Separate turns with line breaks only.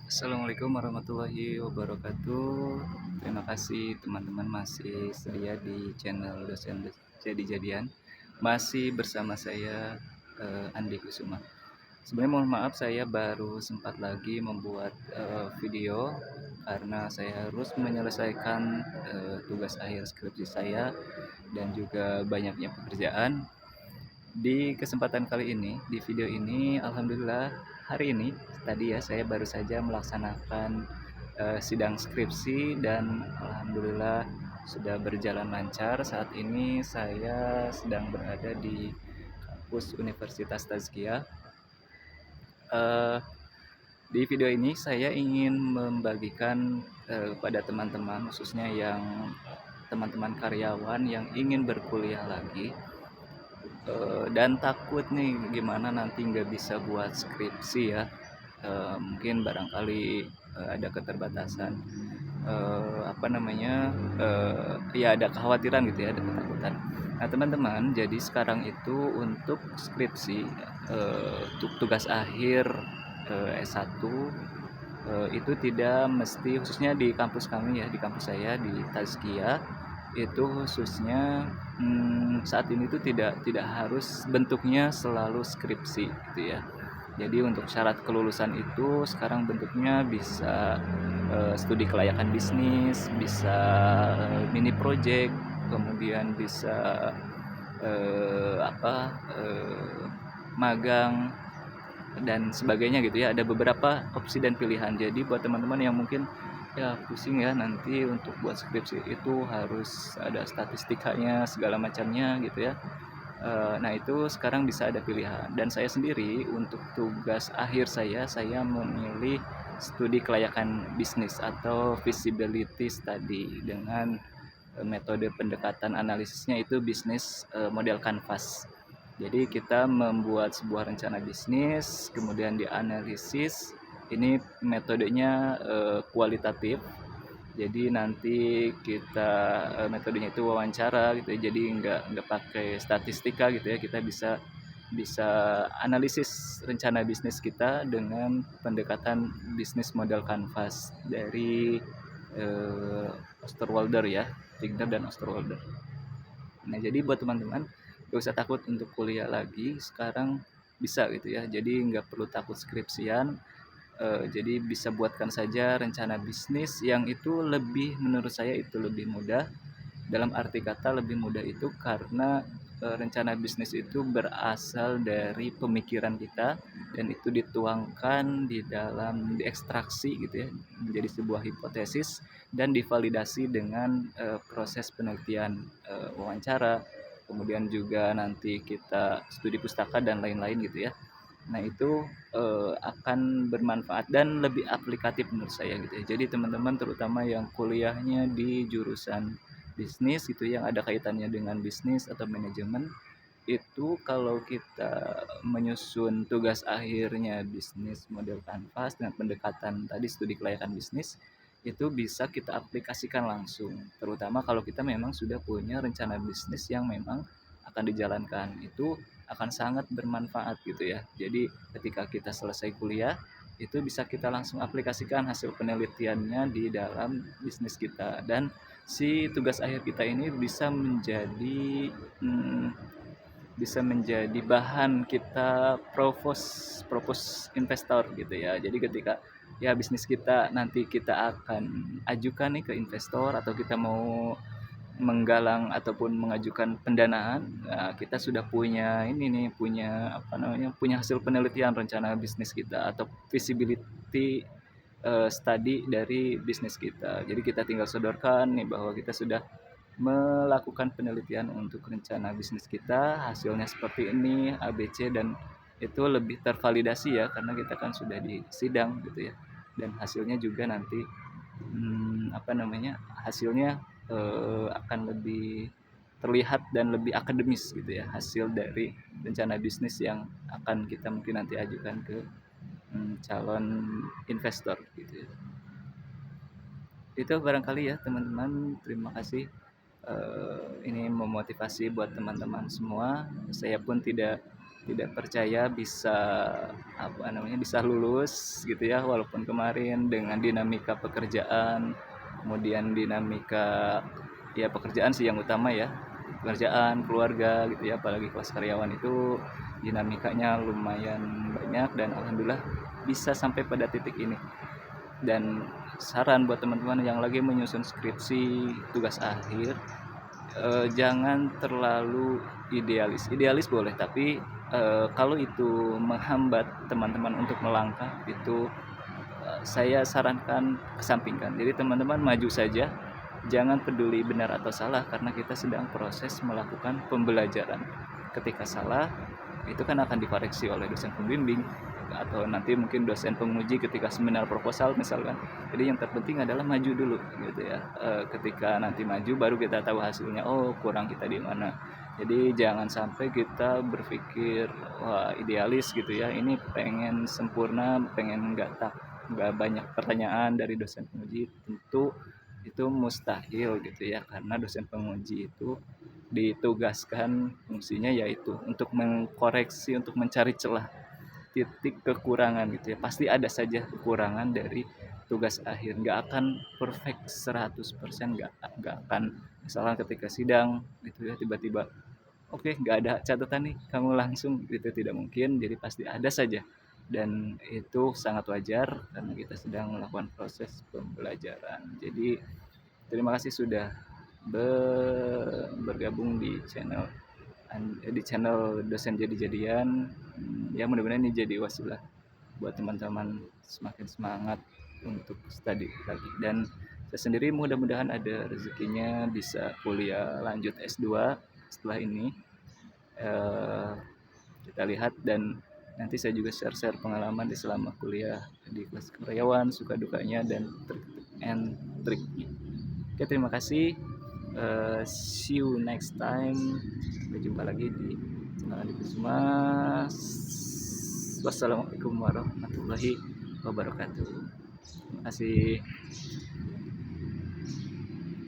Assalamualaikum warahmatullahi wabarakatuh. Terima kasih teman-teman masih setia di channel dosen jadi-jadian. Masih bersama saya Andi Kusuma. Sebenarnya mohon maaf saya baru sempat lagi membuat video karena saya harus menyelesaikan tugas akhir skripsi saya dan juga banyaknya pekerjaan. Di kesempatan kali ini, di video ini, alhamdulillah hari ini tadi ya saya baru saja melaksanakan sidang skripsi dan alhamdulillah sudah berjalan lancar. Saat ini saya sedang berada di kampus Universitas Tazkiyah. Eh, di video ini saya ingin membagikan kepada teman-teman, khususnya yang teman-teman karyawan yang ingin berkuliah lagi dan takut nih gimana nanti nggak bisa buat skripsi ya. Mungkin barangkali ada keterbatasan, apa namanya, ya ada kekhawatiran gitu ya, ada ketakutan. Nah teman-teman, jadi sekarang itu untuk skripsi, untuk tugas akhir S1 itu tidak mesti, khususnya di kampus kami ya, di kampus saya di Tazkiyah itu khususnya saat ini tuh tidak harus bentuknya selalu skripsi gitu ya. Jadi untuk syarat kelulusan itu sekarang bentuknya bisa studi kelayakan bisnis, bisa mini project, kemudian bisa apa, magang dan sebagainya gitu ya. Ada beberapa opsi dan pilihan. Jadi buat teman-teman yang mungkin ya pusing ya nanti untuk buat skripsi itu harus ada statistikanya segala macamnya gitu ya. Nah itu sekarang bisa ada pilihan. Dan saya sendiri untuk tugas akhir saya memilih studi kelayakan bisnis atau feasibility study dengan metode pendekatan analisisnya itu bisnis model canvas. Jadi kita membuat sebuah rencana bisnis, kemudian dianalisis. Ini metodenya kualitatif. Jadi nanti kita metodenya itu wawancara gitu ya. Jadi nggak pakai statistika gitu ya. Kita bisa bisa analisis rencana bisnis kita dengan pendekatan bisnis model canvas dari Osterwalder ya, Wigner dan Osterwalder. Nah, jadi buat teman-teman gak usah takut untuk kuliah lagi, sekarang bisa gitu ya. Jadi nggak perlu takut skripsian, jadi bisa buatkan saja rencana bisnis yang itu lebih, menurut saya itu lebih mudah. Dalam arti kata lebih mudah itu karena rencana bisnis itu berasal dari pemikiran kita dan itu dituangkan di dalam diekstraksi gitu ya menjadi sebuah hipotesis dan divalidasi dengan proses penelitian, wawancara, kemudian juga nanti kita studi pustaka dan lain-lain gitu ya. Nah itu akan bermanfaat dan lebih aplikatif menurut saya gitu ya. Jadi teman-teman terutama yang kuliahnya di jurusan bisnis gitu yang ada kaitannya dengan bisnis atau manajemen, itu kalau kita menyusun tugas akhirnya bisnis model kanvas dengan pendekatan tadi studi kelayakan bisnis, itu bisa kita aplikasikan langsung. Terutama kalau kita memang sudah punya rencana bisnis yang memang akan dijalankan. Itu akan sangat bermanfaat gitu ya. Jadi ketika kita selesai kuliah, itu bisa kita langsung aplikasikan hasil penelitiannya di dalam bisnis kita dan si tugas akhir kita ini bisa menjadi bahan kita propose investor gitu ya. Jadi ketika ya bisnis kita nanti kita akan ajukan nih ke investor atau kita mau menggalang ataupun mengajukan pendanaan, nah, kita sudah punya ini nih, punya apa namanya, punya hasil penelitian rencana bisnis kita atau feasibility study dari bisnis kita. Jadi kita tinggal sodorkan nih bahwa kita sudah melakukan penelitian untuk rencana bisnis kita, hasilnya seperti ini A, B, C dan itu lebih tervalidasi ya karena kita kan sudah di sidang gitu ya. Dan hasilnya juga nanti apa namanya, hasilnya akan lebih terlihat dan lebih akademis gitu ya, hasil dari rencana bisnis yang akan kita mungkin nanti ajukan ke calon investor gitu ya. Itu barangkali ya teman-teman, terima kasih. Ini memotivasi buat teman-teman semua. Saya pun tidak tidak percaya bisa apa namanya, bisa lulus gitu ya, walaupun kemarin dengan dinamika pekerjaan, kemudian dinamika ya pekerjaan sih yang utama ya, pekerjaan, keluarga gitu ya, apalagi kelas karyawan itu dinamikanya lumayan banyak dan alhamdulillah bisa sampai pada titik ini. Dan saran buat teman-teman yang lagi menyusun skripsi, tugas akhir, jangan terlalu idealis. Idealis boleh, tapi kalau itu menghambat teman-teman untuk melangkah, itu saya sarankan kesampingkan. Jadi teman-teman maju saja, jangan peduli benar atau salah karena kita sedang proses melakukan pembelajaran. Ketika salah, itu kan akan dikoreksi oleh dosen pembimbing atau nanti mungkin dosen penguji ketika seminar proposal misalkan. Jadi yang terpenting adalah maju dulu gitu ya. Ketika nanti maju baru kita tahu hasilnya, oh kurang kita di mana. Jadi jangan sampai kita berpikir wah idealis gitu ya, ini pengen sempurna, pengen nggak banyak pertanyaan dari dosen penguji, tentu itu mustahil gitu ya, karena dosen penguji itu ditugaskan fungsinya yaitu untuk mengkoreksi, untuk mencari celah titik kekurangan gitu ya. Pasti ada saja kekurangan dari tugas akhir, nggak akan perfect 100%, nggak akan misalnya ketika sidang gitu ya tiba-tiba oke nggak ada catatan nih kamu langsung, itu tidak mungkin, jadi pasti ada saja dan itu sangat wajar karena kita sedang melakukan proses pembelajaran. Jadi terima kasih sudah bergabung di channel dosen jadi-jadian. Ya mudah-mudahan ini jadi wasilah buat teman-teman semakin semangat untuk studi lagi, dan saya sendiri mudah-mudahan ada rezekinya bisa kuliah lanjut S2 setelah ini. eh, Kita lihat, dan nanti saya juga share-share pengalaman di selama kuliah di kelas karyawan, suka dukanya dan trik and triknya. Oke, terima kasih. See you next time. Sampai jumpa lagi di channel Andi Kusuma. Wassalamualaikum warahmatullahi wabarakatuh. Terima kasih.